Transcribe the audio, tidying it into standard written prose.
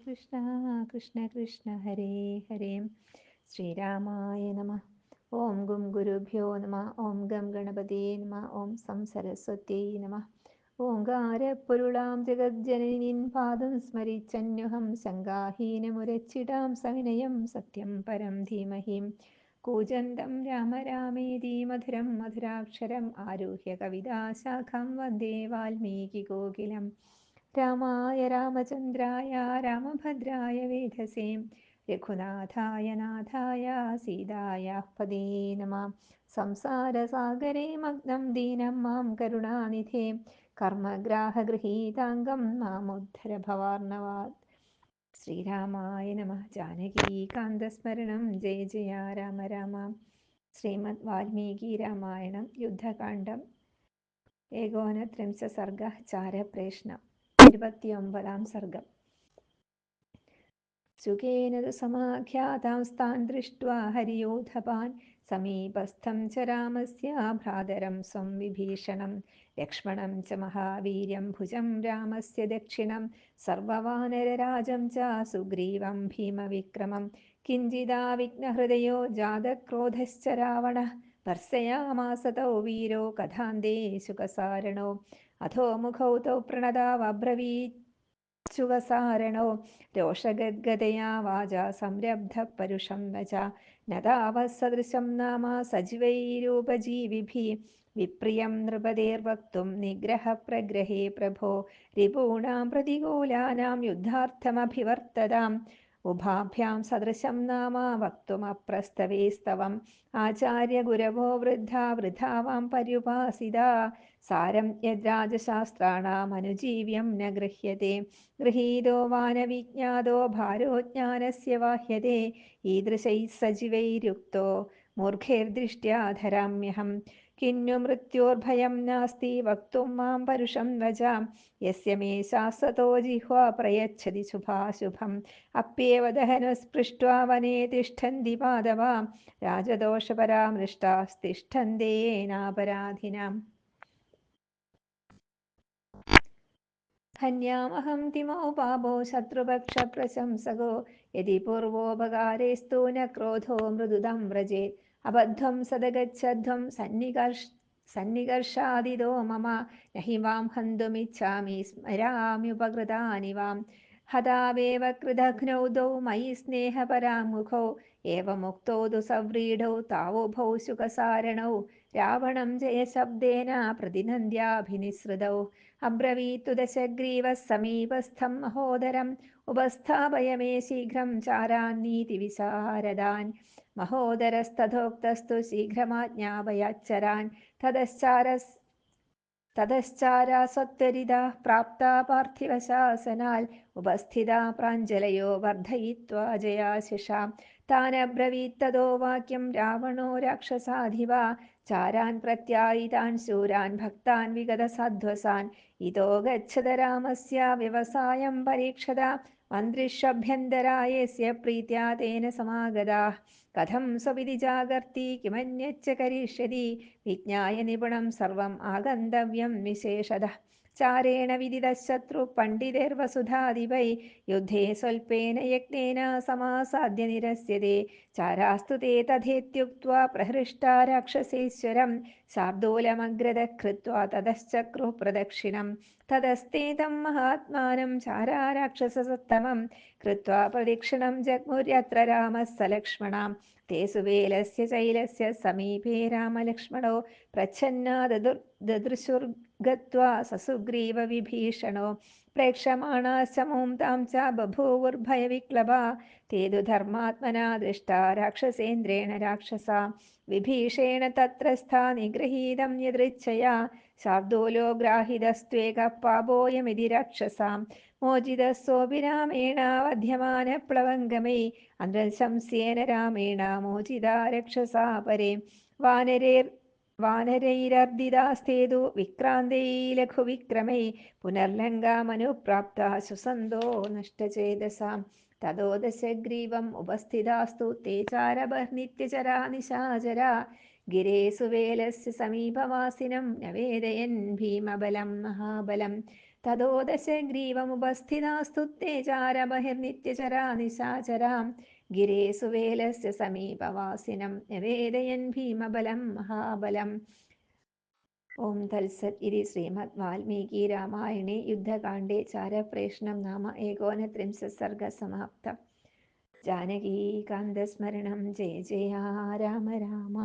കൃഷ്ണ കൃഷ്ണ കൃഷ്ണ ഹരേ ഹരേ. ശ്രീരാമായ നമ. ഓം ഗും ഗുരുഭ്യോ നമ. ഓം ഗം ഗണപതേ നമ. ഓം സം സരസ്വത്യൈ നമ. ഓങ്കാരപ്പൊരുളാം ജഗജ്ജനനിൻ പാദം സ്മരിച്ചന്യുഹം ശങ്കാഹീനമുരച്ചിടാം സവിനയം സത്യം പരം ധീമഹി. കൂജന്തം രാമ രാമേതി മധുരം മധുരാക്ഷരം ആരുഹ്യ കവിതാശാഖം വന്ദേ വാൽമീകി കോകിലം. രാമായ രാമചന്ദ്രായ രാമഭദ്രായ വേധസേ രഘുനാഥായ നാഥായ സീതായ പദേ നമഃ. സംസാരസാഗരേ മഗ്നം ദീനം മാം കരുണാനിധേ കർമ്മഗ്രാഹഗൃഹീതാംഗം മാമുദ്ധര ഭവാർണവാത്. ശ്രീരാമായ നമഃ. ജാനകീകാന്തസ്മരണം ജയ ജയ രാമ രാമ. ശ്രീമദ് വാൽമീകി രാമായണം യുദ്ധകാണ്ഡം ഏകോനത്രിംശ സർഗ ചാരപ്രേഷ്ണം. 29 സർഗം. സുഖേന തു സമാഖ്യാതാംസ്താൻ ദൃഷ്ട്വാ ഹരിയോധപാൻ സമീപസ്ഥം ച രാമസ്യ ഭ്രാതരം സ്വം വിഭീഷണം ലക്ഷ്മണം ച മഹാവീര്യം ഭുജം രാമസ്യ ദക്ഷിണം സർവവാനരരാജം ച സുഗ്രീവം ഭീമവിക്രമം കിഞ്ചിദാവിഘ്നഹൃദയോ ജാതക്രോധശ്ച രാവണഃ ഭർസയാമാസ തൗ വീരോ കഥാന്തേ ശുകസാരണോ അധോമുഖൗ തൗ പ്രണതാവബ്രവീച്ഛുകസാരണോ രോഷഗദ്ഗതയാ വാചാ സംരബ്ധ പരുഷം വച നതാവസദൃശം നാമ സജീവൈരൂപജീവിഭിः വിപ്രിയം നൃപതേർവക്തും നിഗ്രഹപ്രഗ്രഹേ പ്രഭോ രിപൂണാം പ്രതികൂലാനാം യുദ്ധാർത്ഥമഭിവർത്തതാം ഉഭാഭ്യാം സദൃശം നാമ വക്തുമപ്രസ്തവേസ്തവം ആചാര്യഗുരവോ വൃദ്ധാ വൃഥാവാം പര്യുപാസിതാ സാരം യദ്രാജശാസ്ത്രാണാമനുജീവ്യം ന ഗൃഹ്യത്തെ ഗൃഹീതോ വാനവിജ്ഞാതോ ഭാരോ ജ്ഞാനസ്യ വാഹ്യത്തെ ഈദൃശൈः സജീവൈരുക്തോ മൂർഖൈർദൃഷ്ട്യാ ധരാമ്യഹം കിന്നു മൃത്യോർഭയം നാസ്തി വക്തും മാം പരുഷം വച യസ്യ മേ ശാശ്വതോ ജിഹ്വാ പ്രയച്ഛതി ശുഭാശുഭം അപ്യേവ ദഹനസ്പൃഷ്ട്വാ വനേ തിഷ്ഠന്തി പാദവാ രാജദോഷപരാമൃഷ്ടാസ്തിഷ്ഠന്തേ നാപരാധിനാം ഹന്യാമഹം തിമോ പാപോ ശത്രുപക്ഷപ്രശംസകോ യദി പൂർവോപകാരേസ്തു ന ക്രോധോ മൃദുദം വ്രജേത് അബദ്ധം സദഗച്ഛധ്വം സന്നികർഷാദിതോ മമ നഹി വാം ഹന്തുമിച്ഛാമി സ്മരാമ്യുപകൃതാനി വാം ഹതാവേവ കൃതഘ്നൗ ദൗ മയി സ്നേഹപരാമുഖൗ ഏവമുക്തൗ തു സവ്രീഡൗ താവുഭൗ ശുകസാരണൗ രാവണം ജയശബ്ദേന പ്രതിനന്ദ്യാഭിനിസൃതൗ അബ്രവീത്തു ദശഗ്രീവഃ സമീപസ്ഥം മഹോദരം ഉപസ്ഥാപയ മേ ശീഘ്രം ചാരാന്നീതി വിശാരദാൻ മഹോദരസ്തഥോക്തസ്തു ശീഘ്രമാജ്ഞാപയാച്ചരാൻ തതശ്ചാരാസത്വരിതാ പ്രാപ്താ പാർത്ഥിവശാസനാൽ ഉപസ്ഥിതാ പ്രാഞ്ജലയോ വർദ്ധയിത്വാ ജയാശിഷാം താനബ്രവീത്തതോ വാക്യം രാവണോ രാക്ഷസാധിപ ചാരാൻ പ്രത്യായിതാൻ ശൂരാൻ ഭക്താൻ വിഗതസാധ്വസാൻ ഇതോ ഗച്ഛത രാമസ്യ വ്യവസായം പരീക്ഷത മന്ത്രിഷ്യഭ്യന്തരായേസ്യ പ്രീത്യാ തേന സമാഗതാഃ കഥം സ്വവിധി ജാഗർത്തി കിമന്യच्च കരിഷ്യതി വിജ്ഞായ നിപുണം സർവം ആഗന്തവ്യം വിശേഷതഃ ചാരേണ വിദിതഃ ശത്രു പണ്ഡിതൈർവസുധാധിപൈ യുദ്ധേ സ്വൽപേന യജ്ഞേന സമാസാദ്യ നിരസ്യതേ ചാരാസ്തു തേ തഥേത്യുക്ത്വാ പ്രഹൃഷ്ടാ രാക്ഷസേശ്വരം ശാർദൂലമഗ്രതഃ കൃത്വാ തതശ്ചക്രുഃ പ്രദക്ഷിണം തതസ്തേ തം മഹാത്മാനം ചാരാ രാക്ഷസസത്തമം കൃത്വാ പ്രദക്ഷിണം ജഗ്മുര്യത്ര രാമः സലക്ഷ്മണാം തേ സുവേലസ്യ ശൈലസ്യ സമീപേ രാമലക്ഷ്മണോ പ്രച്ഛന്നാ ദദൃശുർഗത്വാ സസുഗ്രീവ വിഭീഷണോ പ്രേക്ഷമാണാശ്ചമൂം താം ച ബഭൂവുർഭയവിക്ലബാ തേ തു ധർമാത്മനാ ദൃഷ്ടാ രാക്ഷസേന്ദ്രേണ രാക്ഷസാ വിഭീഷേണ തത്രസ്ഥാ നിഗൃഹീതം യദൃച്ഛയാ ശാർദൂലോ ഗ്രാഹിതസ്ത്വേകഃ പാപോയമിതി രാക്ഷസാം മോചിതസ്സോऽപി രാമേണ വധ്യമാനപ്ലവംഗമൈ അന്തശംസ്യേന രാമേണ മോചിതാ രക്ഷസാ പരേ വാനരൈരർദിതാസ്തേതു വിക്രാന്തൈ ലഘുവിക്രമൈ പുനർലങ്കാമനുപ്രാപ്താ സുസന്തോ നഷ്ടചേതസാം തതോ ദശഗ്രീവം ഉപസ്ഥിതാസ്തു തേ ചാരബർനിത്യചരാ നിശാചരാ ഗിരേ സുവേലസ്യ സമീപവാസിനം നവേദയൻ ഭീമബലം മഹാബലം ततो दशग्रीवमुपस्थितास्तु ते चारबहिर्नित्यचरा निशाचरां गिरे सुवेलस्य समीपवासिनं निवेदयन् भीमबलं महाबलम् ॐ तत्सत् इति श्रीमद्वाल्मीकिरामायणे युद्धकाण्डे चारप्रेषणं नाम 39 सर्गः समाप्तः। जानकीकान्तस्मरणं जय जय राम राम।